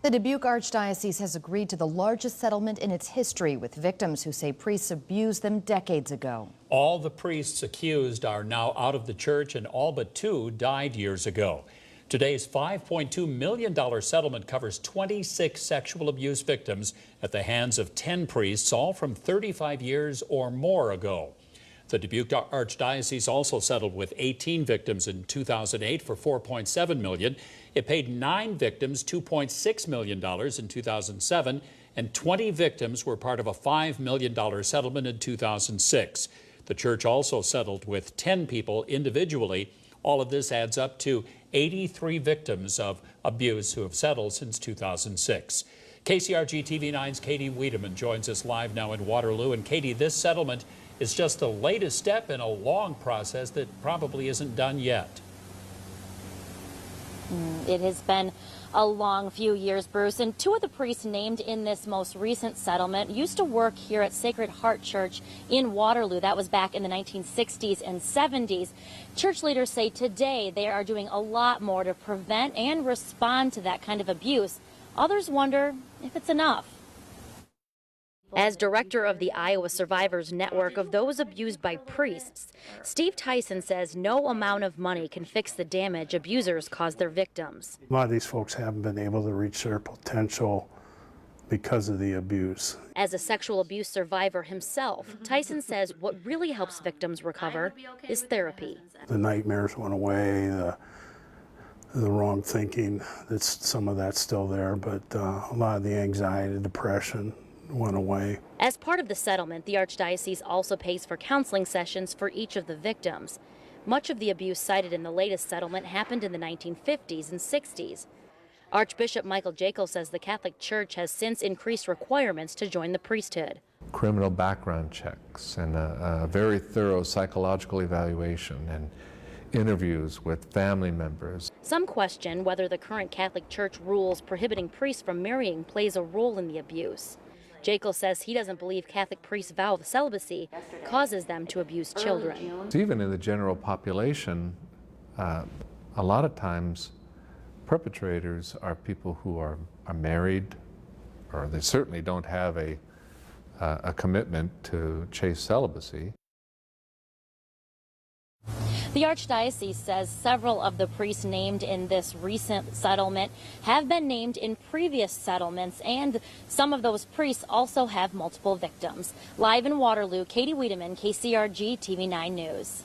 The Dubuque Archdiocese has agreed to the largest settlement in its history with victims who say priests abused them decades ago. All the priests accused are now out of the church, and all but 2 died years ago. Today's $5.2 million settlement covers 26 sexual abuse victims at the hands of 10 priests, all from 35 years or more ago. The Dubuque Archdiocese also settled with 18 victims in 2008 for $4.7 million. It paid 9 victims $2.6 million in 2007, and 20 victims were part of a $5 million settlement in 2006. The church also settled with 10 people individually. All of this adds up to 83 victims of abuse who have settled since 2006. KCRG TV9's Katie Wiedemann joins us live now in Waterloo. And Katie, this settlement is just the latest step in a long process that probably isn't done yet. It has been a long few years, Bruce, and 2 of the priests named in this most recent settlement used to work here at Sacred Heart Church in Waterloo. That was back in the 1960s and 70s. Church leaders say today they are doing a lot more to prevent and respond to that kind of abuse. Others wonder if it's enough. As director of the Iowa Survivors Network of those abused by priests, Steve Tyson says no amount of money can fix the damage abusers cause their victims. A lot of these folks haven't been able to reach their potential because of the abuse. As a sexual abuse survivor himself, Tyson says what really helps victims recover is therapy. The nightmares went away, the wrong thinking, some of that's still there, but a lot of the anxiety, depression went away. As part of the settlement, the Archdiocese also pays for counseling sessions for each of the victims. Much of the abuse cited in the latest settlement happened in the 1950s and 60s. Archbishop Michael Jekyll says the Catholic Church has since increased requirements to join the priesthood. Criminal background checks and a very thorough psychological evaluation and interviews with family members. Some question whether the current Catholic Church rules prohibiting priests from marrying plays a role in the abuse. Jekyll says he doesn't believe Catholic priests' vow of celibacy causes them to abuse children. Even in the general population, a lot of times perpetrators are people who are married, or they certainly don't have a commitment to chaste celibacy. The Archdiocese says several of the priests named in this recent settlement have been named in previous settlements, and some of those priests also have multiple victims. Live in Waterloo, Katie Wiedemann, KCRG TV9 News.